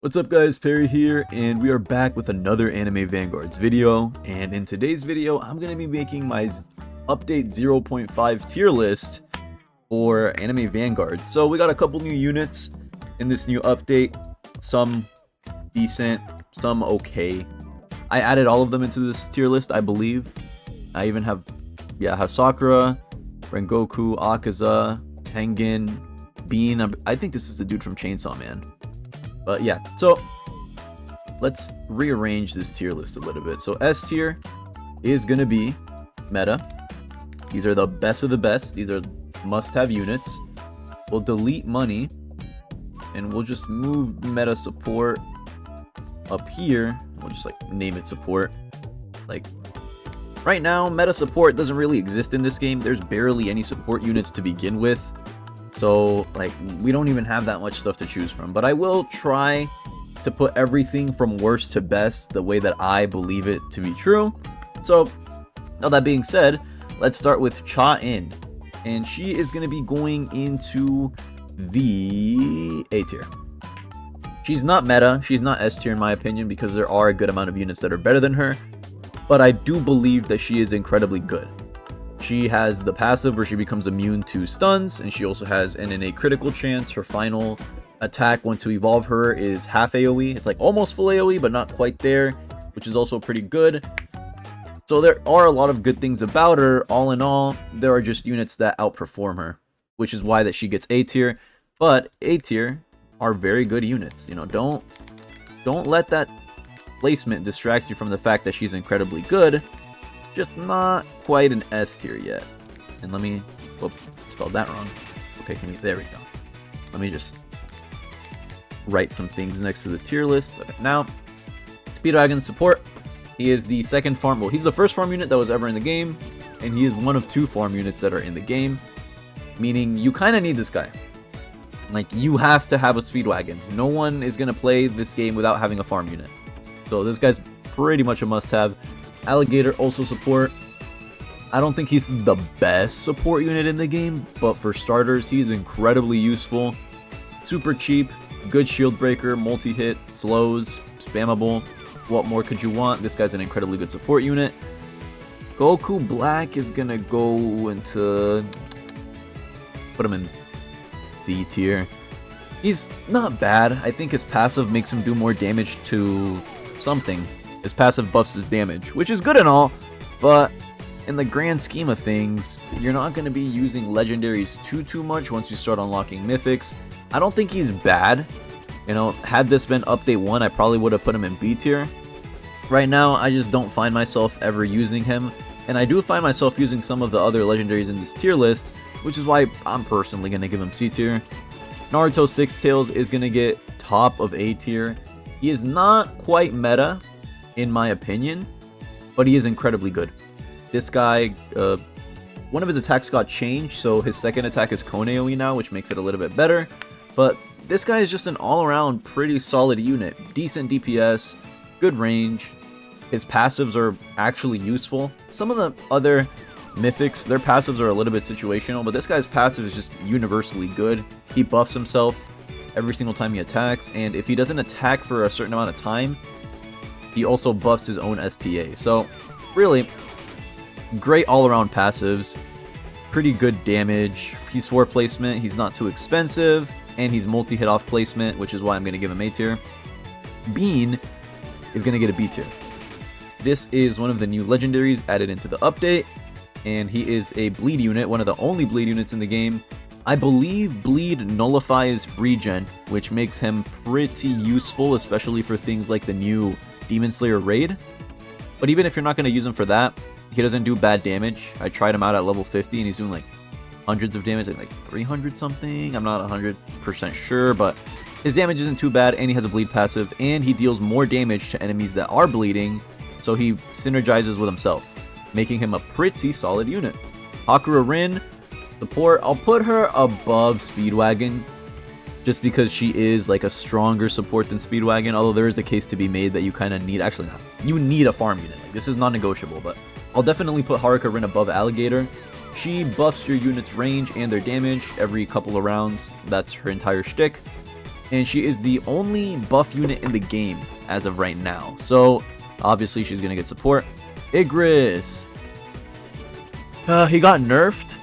What's up guys, Perry here, and we are back with another Anime Vanguards video. And in today's video, I'm going to be making my update 0.5 tier list for Anime Vanguards. So we got a couple new units in this new update, some decent, some okay. I added all of them into this tier list, I believe. I even have Sakura, Rengoku, Akaza, Tengen, Bean. I think this is the dude from Chainsaw Man. But yeah, so let's rearrange this tier list a little bit. So S tier is going to be meta. These are the best of the best. These are must-have units. We'll delete money, and we'll just move meta support up here. We'll just like name it support. Like right now, meta support doesn't really exist in this game. There's barely any support units to begin with. So, like, we don't even have that much stuff to choose from. But I will try to put everything from worst to best the way that I believe it to be true. So, now that being said, let's start with Cha-In. And she is going to be going into the A tier. She's not meta. She's not S tier in my opinion, because there are a good amount of units that are better than her. But I do believe that she is incredibly good. She has the passive where she becomes immune to stuns, and she also has an innate critical chance. Her final attack once you evolve her is half AoE. It's like almost full AoE, but not quite there, which is also pretty good. So there are a lot of good things about her. All in all, there are just units that outperform her, which is why that she gets A tier. But A tier are very good units. You know, don't let that placement distract you from the fact that she's incredibly good. Just not quite an S tier yet. And let me, spelled that wrong. Okay, there we go. Let me just write some things next to the tier list. Okay, now, Speedwagon support. He is the second farm, well, he's the first farm unit that was ever in the game, and he is one of 2 farm units that are in the game, meaning you kind of need this guy. Like, you have to have a Speedwagon. No one is going to play this game without having a farm unit. So this guy's pretty much a must-have. Alligator also support. I don't think he's the best support unit in the game, but for starters, he's incredibly useful. Super cheap, good shield breaker, multi-hit, slows, spammable. What more could you want? This guy's an incredibly good support unit. Goku Black is gonna go into... put him in C tier. He's not bad. I think his passive makes him do more damage to something. His passive buffs his damage, which is good and all, but in the grand scheme of things, you're not going to be using legendaries too much once you start unlocking mythics. I don't think he's bad. You know, had this been update 1, I probably would have put him in B tier. Right now, I just don't find myself ever using him, and I do find myself using some of the other legendaries in this tier list, which is why I'm personally going to give him C tier. Naruto Six Tails is going to get top of A tier. He is not quite meta, in my opinion, but he is incredibly good. This guy, one of his attacks got changed, so his second attack is Kone AoE now, which makes it a little bit better. But this guy is just an all-around pretty solid unit. Decent DPS, good range. His passives are actually useful. Some of the other mythics, their passives are a little bit situational, but this guy's passive is just universally good. He buffs himself every single time he attacks, and if he doesn't attack for a certain amount of time, he also buffs his own SPA. So, really, great all-around passives. Pretty good damage. He's 4 placement. He's not too expensive. And he's multi-hit off placement, which is why I'm going to give him A tier. Bean is going to get a B tier. This is one of the new legendaries added into the update. And he is a bleed unit, one of the only bleed units in the game. I believe bleed nullifies regen, which makes him pretty useful, especially for things like the new Demon Slayer raid. But even if you're not going to use him for that, he doesn't do bad damage. I tried him out at level 50 and he's doing like hundreds of damage, like 300 something. I'm not 100% sure, but his damage isn't too bad, and he has a bleed passive, and he deals more damage to enemies that are bleeding, so he synergizes with himself, making him a pretty solid unit. Hakura Rin, support, I'll put her above Speedwagon, just because she is like a stronger support than Speedwagon, although there is a case to be made that you kind of need, actually not, you need a farm unit. Like, this is non-negotiable, but I'll definitely put Haruka Rin above Alligator. She buffs your unit's range and their damage every couple of rounds. That's her entire shtick. And she is the only buff unit in the game as of right now. So, obviously, she's going to get support. Igris. He got nerfed.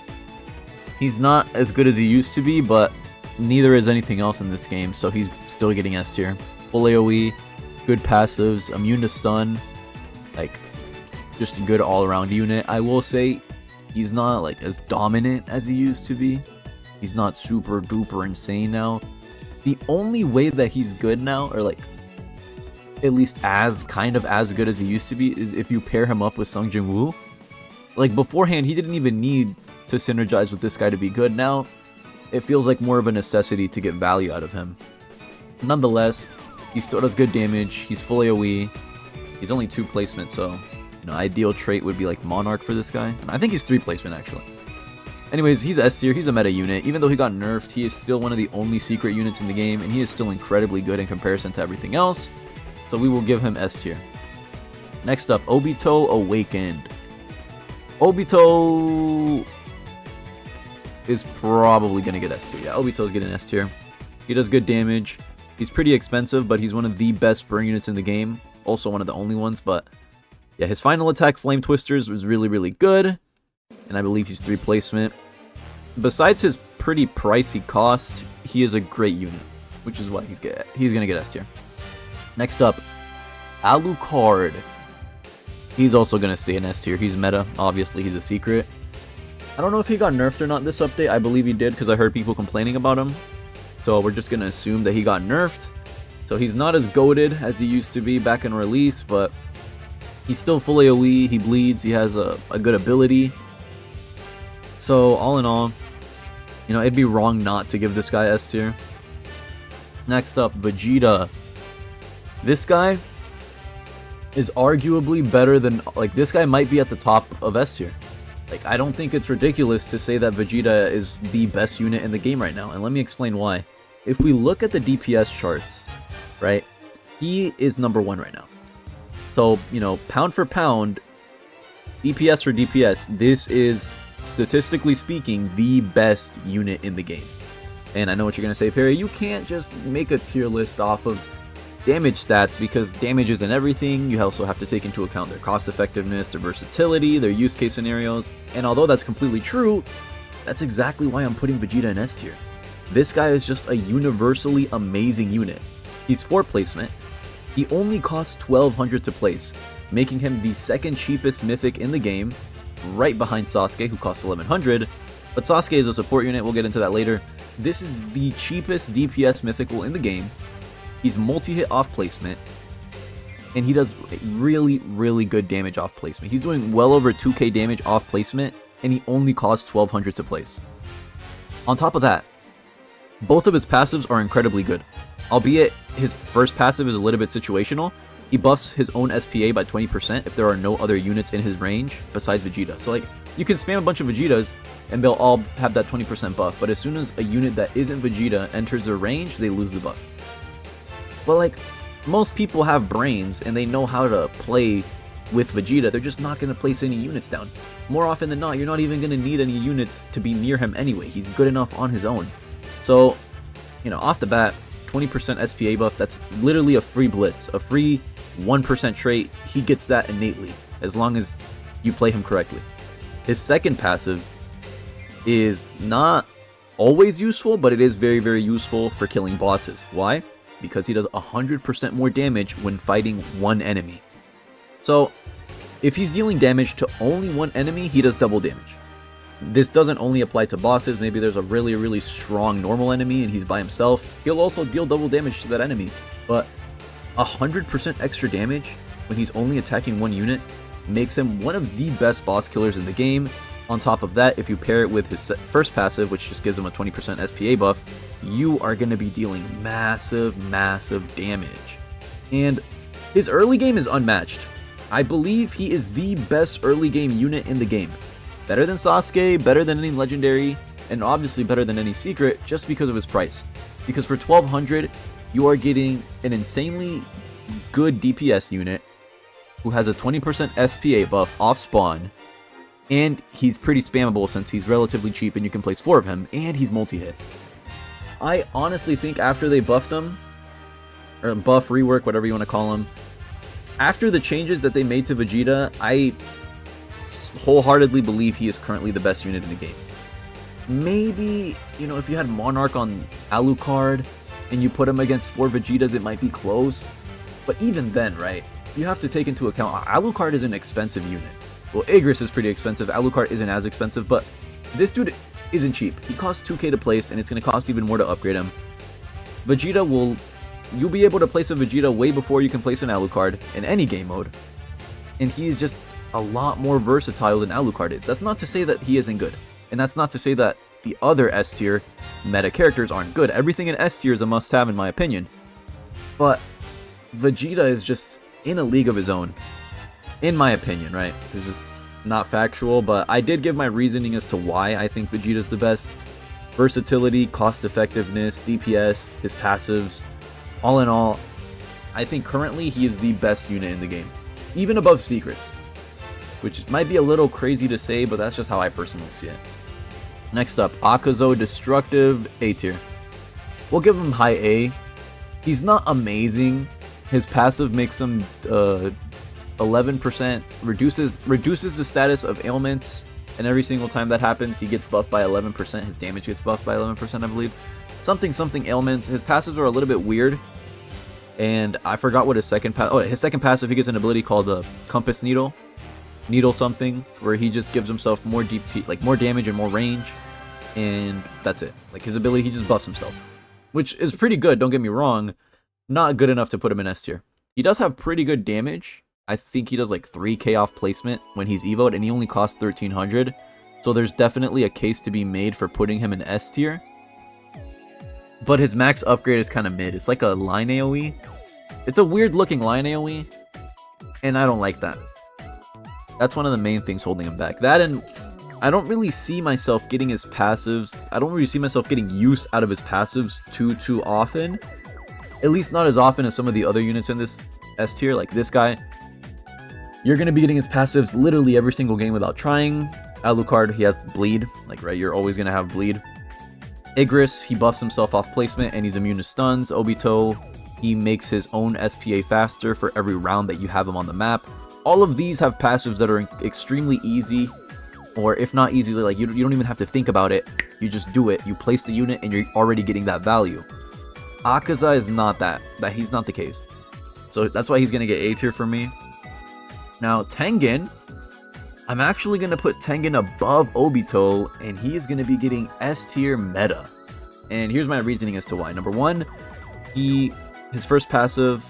He's not as good as he used to be, but neither is anything else in this game. So, he's still getting S tier. Full AoE, good passives, immune to stun. Like, just a good all-around unit. I will say, he's not, like, as dominant as he used to be. He's not super duper insane now. The only way that he's good now, or like at least kind of as good as he used to be, is if you pair him up with Sung Jin Woo. Like beforehand, he didn't even need to synergize with this guy to be good. Now, it feels like more of a necessity to get value out of him. Nonetheless, he still does good damage. He's full AoE. He's only 2 placement, so you know, ideal trait would be like Monarch for this guy. And I think he's 3 placement actually. Anyways, he's S tier, he's a meta unit. Even though he got nerfed, he is still one of the only secret units in the game, and he is still incredibly good in comparison to everything else. So we will give him S tier. Next up, Obito Awakened. Obito is probably going to get S tier. Yeah, Obito's getting S tier. He does good damage. He's pretty expensive, but he's one of the best burn units in the game. Also one of the only ones, but yeah, his final attack, Flame Twisters, was really, really good. And I believe he's 3 placement. Besides his pretty pricey cost, he is a great unit, which is why he's gonna get S tier. Next up, Alucard. He's also gonna stay in S tier. He's meta. Obviously, he's a secret. I don't know if he got nerfed or not this update. I believe he did because I heard people complaining about him. So we're just gonna assume that he got nerfed. So he's not as goated as he used to be back in release, but he's still full AoE. He bleeds. He has a good ability. So, all in all, you know, it'd be wrong not to give this guy S tier. Next up, Vegeta. This guy is arguably better than, like, this guy might be at the top of S tier. Like, I don't think it's ridiculous to say that Vegeta is the best unit in the game right now, and let me explain why. If we look at the DPS charts, right, he is number 1 right now. So, you know, pound for pound, DPS for DPS, this is, statistically speaking, the best unit in the game. And I know what you're going to say, Perry, you can't just make a tier list off of damage stats because damage isn't everything. You also have to take into account their cost effectiveness, their versatility, their use case scenarios. And although that's completely true, that's exactly why I'm putting Vegeta in S tier. This guy is just a universally amazing unit. He's 4 placement. He only costs 1200 to place, making him the 2nd cheapest mythic in the game, right behind Sasuke, who costs 1100. But Sasuke is a support unit, we'll get into that later. This is the cheapest DPS mythical in the game. He's multi-hit off placement, and he does really, really good damage off placement. He's doing well over 2k damage off placement, and he only costs 1200 to place. On top of that, both of his passives are incredibly good. Albeit his first passive is a little bit situational, he buffs his own SPA by 20% if there are no other units in his range besides Vegeta. So like, you can spam a bunch of Vegetas and they'll all have that 20% buff, but as soon as a unit that isn't Vegeta enters their range, they lose the buff. But like, most people have brains and they know how to play with Vegeta, they're just not going to place any units down. More often than not, you're not even going to need any units to be near him anyway. He's good enough on his own. So, you know, off the bat, 20% SPA buff, that's literally a free blitz, a free 1% trait. He gets that innately, as long as you play him correctly. His second passive is not always useful, but it is very, very useful for killing bosses. Why? Because he does 100% more damage when fighting one enemy. So, if he's dealing damage to only one enemy, he does double damage. This doesn't only apply to bosses. Maybe there's a really, really strong normal enemy and he's by himself. He'll also deal double damage to that enemy. But 100% extra damage when he's only attacking one unit makes him one of the best boss killers in the game. On top of that, if you pair it with his first passive, which just gives him a 20% SPA buff, you are going to be dealing massive, massive damage. And his early game is unmatched. I believe he is the best early game unit in the game. Better than Sasuke, better than any legendary, and obviously better than any secret just because of his price. Because for 1200, you are getting an insanely good DPS unit who has a 20% SPA buff off spawn, and he's pretty spammable since he's relatively cheap and you can place 4 of him, and he's multi-hit. I honestly think after they buffed him, or buff, rework, whatever you want to call him, after the changes that they made to Vegeta, I wholeheartedly believe he is currently the best unit in the game. Maybe, you know, if you had Monarch on Alucard and you put him against 4 Vegetas, it might be close. But even then, right, you have to take into account Alucard is an expensive unit. Well, Igris is pretty expensive. Alucard isn't as expensive, but this dude isn't cheap. He costs 2k to place, and it's going to cost even more to upgrade him. Vegeta will... You'll be able to place a Vegeta way before you can place an Alucard in any game mode. And he's just a lot more versatile than Alucard is. That's not to say that he isn't good. And that's not to say that the other S tier meta characters aren't good. Everything in S tier is a must-have in my opinion. But Vegeta is just in a league of his own. In my opinion, right? This is not factual, but I did give my reasoning as to why I think Vegeta's the best. Versatility, cost effectiveness, DPS, his passives. All in all, I think currently he is the best unit in the game. Even above Secrets. Which might be a little crazy to say, but that's just how I personally see it. Next up, Akaza Destructive, A tier. We'll give him high A. He's not amazing. His passive makes him 11%, reduces the status of ailments, and every single time that happens, he gets buffed by 11%. His damage gets buffed by 11%, I believe. Something ailments. His passives are a little bit weird, and I forgot what his second passive, he gets an ability called the Compass Needle something, where he just gives himself more DP, like more damage and more range, and that's it. Like his ability, he just buffs himself, which is pretty good, don't get me wrong. Not good enough to put him in S tier. He does have pretty good damage. I think he does like 3k off placement when he's evoed, and he only costs 1300, so there's definitely a case to be made for putting him in S tier. But his max upgrade is kind of mid. It's like a line AoE. It's a weird looking line AoE, and I don't like that. That's one of the main things holding him back. That, and I don't really see myself getting his passives. I don't really see myself getting use out of his passives too often. At least not as often as some of the other units in this S tier, like this guy. You're going to be getting his passives literally every single game without trying. Alucard, he has bleed. Like, right, you're always going to have bleed. Igris, he buffs himself off placement and he's immune to stuns. Obito, he makes his own SPA faster for every round that you have him on the map. All of these have passives that are extremely easy, or if not easily, like you don't even have to think about it. You just do it. You place the unit and you're already getting that value. Akaza is not that. He's not the case. So that's why he's going to get A tier for me. Now, Tengen, I'm actually going to put Tengen above Obito, and he is going to be getting S tier meta. And here's my reasoning as to why. Number one, his first passive,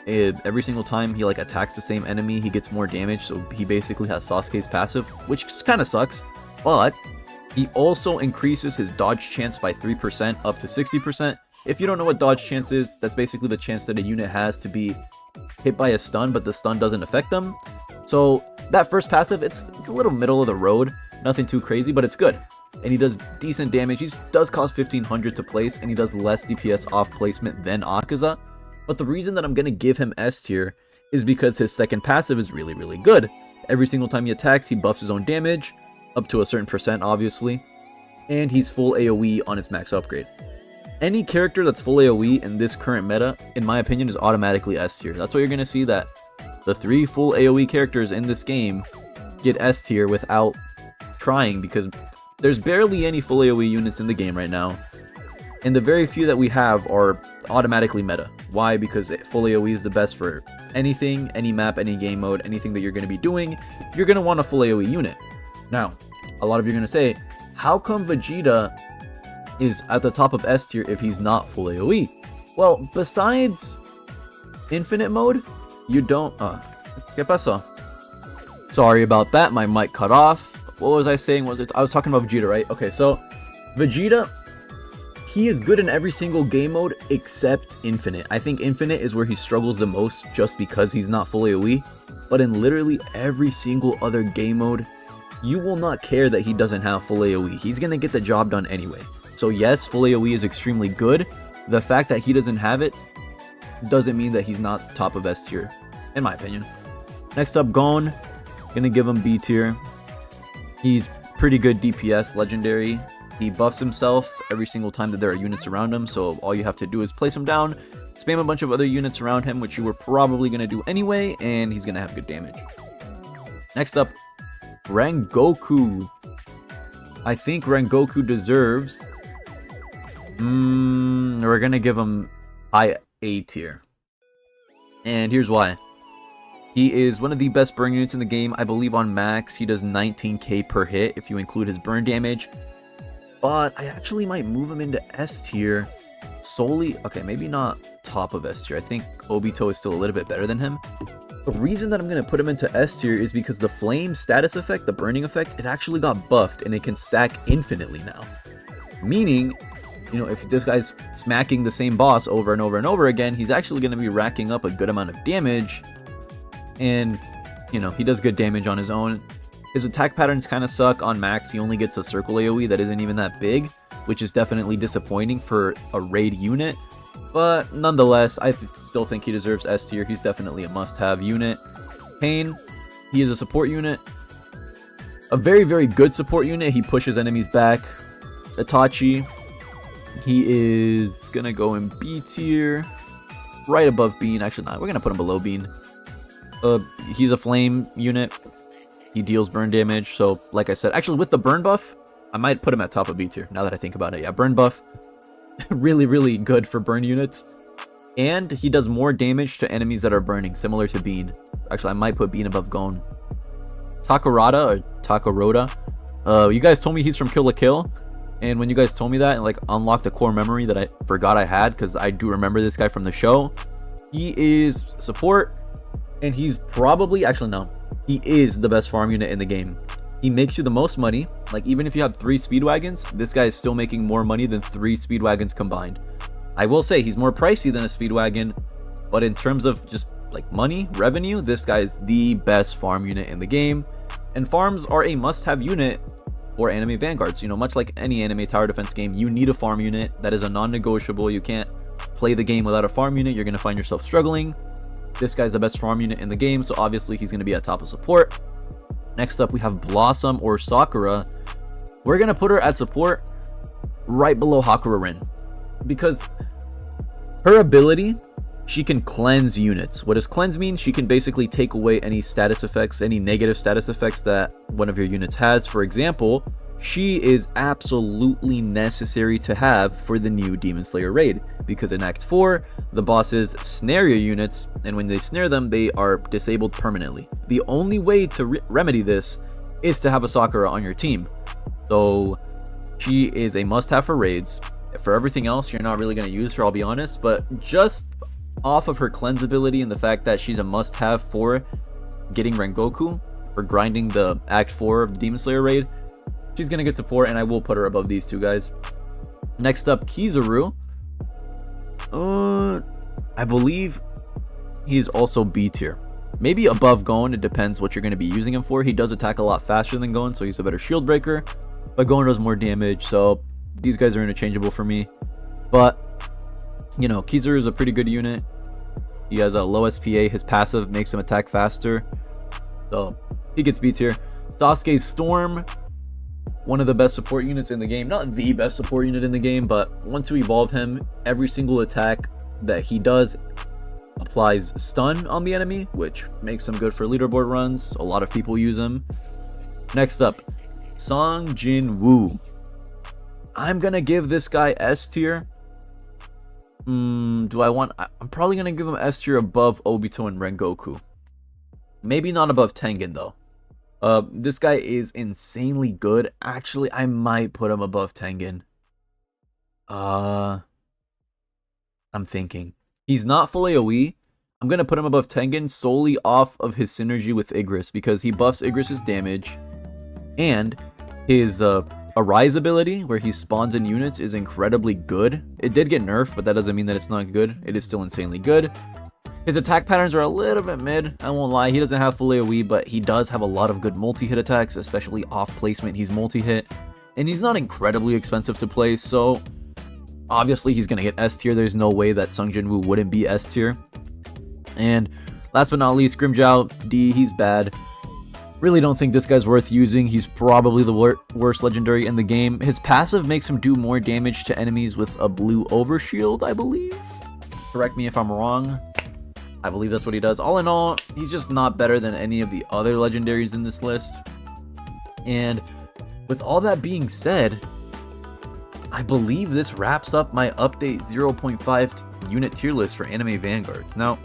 every single time he like attacks the same enemy, he gets more damage, so he basically has Sasuke's passive, which kind of sucks. But he also increases his dodge chance by 3% up to 60%. If you don't know what dodge chance is, that's basically the chance that a unit has to be hit by a stun, but the stun doesn't affect them. So that first passive, it's a little middle of the road, nothing too crazy, but it's good. And he does decent damage. He does cost 1500 to place, and he does less DPS off placement than Akaza. But the reason that I'm going to give him S tier is because his second passive is really, really good. Every single time he attacks, he buffs his own damage, up to a certain percent, obviously. And he's full AoE on his max upgrade. Any character that's full AoE in this current meta, in my opinion, is automatically S tier. That's why you're going to see that the 3 full AoE characters in this game get S tier without trying, because there's barely any full AoE units in the game right now. And the very few that we have are automatically meta. Why? Because full AoE is the best for anything, any map, any game mode, anything that you're going to be doing. You're going to want a full AoE unit. Now, a lot of you are going to say, how come Vegeta is at the top of S tier if he's not full AoE? Well, besides infinite mode, you don't... ¿Qué pasó? Sorry about that, my mic cut off. What was I saying? I was talking about Vegeta, right? Okay, so Vegeta, he is good in every single game mode except Infinite. I think Infinite is where he struggles the most just because he's not full AoE. But in literally every single other game mode, you will not care that he doesn't have full AoE. He's going to get the job done anyway. So yes, full AoE is extremely good. The fact that he doesn't have it doesn't mean that he's not top of S tier, in my opinion. Next up, Gon. Gonna give him B tier. He's pretty good DPS, legendary. He buffs himself every single time that there are units around him, so all you have to do is place him down, spam a bunch of other units around him, which you were probably going to do anyway, and he's going to have good damage. Next up, Rengoku. I think Rengoku deserves... we're going to give him high A tier. And here's why. He is one of the best burn units in the game. I believe on max, he does 19k per hit if you include his burn damage. But I actually might move him into S tier solely... Okay, maybe not top of S tier. I think Obito is still a little bit better than him. The reason that I'm going to put him into S tier is because the flame status effect, the burning effect, it actually got buffed and it can stack infinitely now. Meaning, you know, if this guy's smacking the same boss over and over and over again, he's actually going to be racking up a good amount of damage. And, you know, he does good damage on his own. His attack patterns kind of suck. On max, he only gets a circle AoE that isn't even that big, which is definitely disappointing for a raid unit. But nonetheless, I still think he deserves S tier. He's definitely a must-have unit. Pain, he is a support unit. A very, very good support unit. He pushes enemies back. Itachi, he is going to go in B tier. Right above Bean. Actually, not. We're going to put him below Bean. He's a flame unit. He deals burn damage. So, like I said, actually with the burn buff, I might put him at top of B tier. Now that I think about it, yeah, burn buff, really, really good for burn units. And he does more damage to enemies that are burning, similar to Bean. Actually, I might put Bean above Gon. Takarada or Takarota. You guys told me he's from Kill la Kill. And when you guys told me that, and like unlocked a core memory that I forgot I had, because I do remember this guy from the show. He is support. And he's probably, actually no, he is the best farm unit in the game. He makes you the most money. Like, even if you have 3 Speedwagons, this guy is still making more money than 3 Speedwagons combined. I will say he's more pricey than a Speedwagon, but in terms of just like money, revenue, this guy is the best farm unit in the game. And farms are a must-have unit for anime Vanguards. You know, much like any anime tower defense game, you need a farm unit. That is a non-negotiable. You can't play the game without a farm unit. You're going to find yourself struggling. This guy's the best farm unit in the game, so obviously he's going to be at top of support. Next up, we have Blossom or Sakura. We're going to put her at support right below Hakura Rin. Because her ability, she can cleanse units. What does cleanse mean? She can basically take away any status effects, any negative status effects that one of your units has. For example, she is absolutely necessary to have for the new Demon Slayer raid, because in Act 4, the bosses snare your units, and when they snare them, they are disabled permanently. The only way to remedy this is to have a Sakura on your team. So she is a must-have for raids. For everything else, you're not really going to use her, I'll be honest, but just off of her cleanse ability and the fact that she's a must-have for getting Rengoku, for grinding the Act 4 of the Demon Slayer raid, she's going to get support, and I will put her above these two guys. Next up, Kizaru. I believe he's also B tier. Maybe above Gon, it depends what you're going to be using him for. He does attack a lot faster than Gon, so he's a better shield breaker. But Gon does more damage, so these guys are interchangeable for me. But, you know, Kizaru is a pretty good unit. He has a low SPA. His passive makes him attack faster. So, he gets B tier. Sasuke's Storm. One of the best support units in the game. Not the best support unit in the game, but once you evolve him, every single attack that he does applies stun on the enemy, which makes him good for leaderboard runs. A lot of people use him. Next up, Song Jin Woo. I'm gonna give this guy S tier. I'm probably gonna give him S tier above Obito and Rengoku. Maybe not above Tengen though. This guy is insanely good. Actually, I might put him above Tengen. I'm thinking. He's not full AoE. I'm going to put him above Tengen solely off of his synergy with Igris, because he buffs Igris' damage. And his Arise ability, where he spawns in units, is incredibly good. It did get nerfed, but that doesn't mean that it's not good. It is still insanely good. His attack patterns are a little bit mid, I won't lie. He doesn't have full AoE, but he does have a lot of good multi-hit attacks, especially off placement. He's multi-hit, and he's not incredibly expensive to play, so obviously he's going to get S tier. There's no way that Sung Jin Woo wouldn't be S tier. And last but not least, Grimmjow, D, he's bad. Really don't think this guy's worth using. He's probably the worst legendary in the game. His passive makes him do more damage to enemies with a blue overshield, I believe. Correct me if I'm wrong. I believe that's what he does. All in all, he's just not better than any of the other legendaries in this list. And with all that being said, I believe this wraps up my update 0.5 unit tier list for anime Vanguards. Now,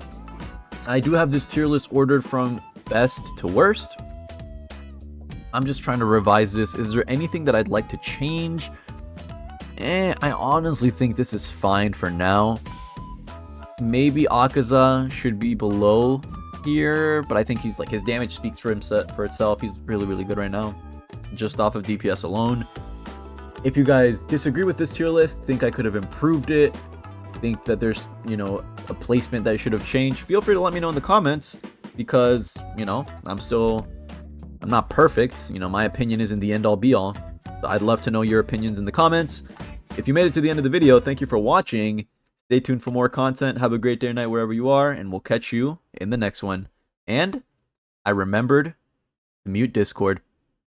I do have this tier list ordered from best to worst. I'm just trying to revise this. Is there anything that I'd like to change? I honestly think this is fine for now. Maybe Akaza should be below here, but I think he's like, his damage speaks for itself. He's really, really good right now, just off of DPS alone. If you guys disagree with this tier list, think I could have improved it, think that there's, you know, a placement that should have changed, feel free to let me know in the comments, because, you know, I'm not perfect. You know, my opinion isn't the end all be all. I'd love to know your opinions in the comments. If you made it to the end of the video, thank you for watching. Stay tuned for more content. Have a great day or night wherever you are, and we'll catch you in the next one. And I remembered to mute Discord.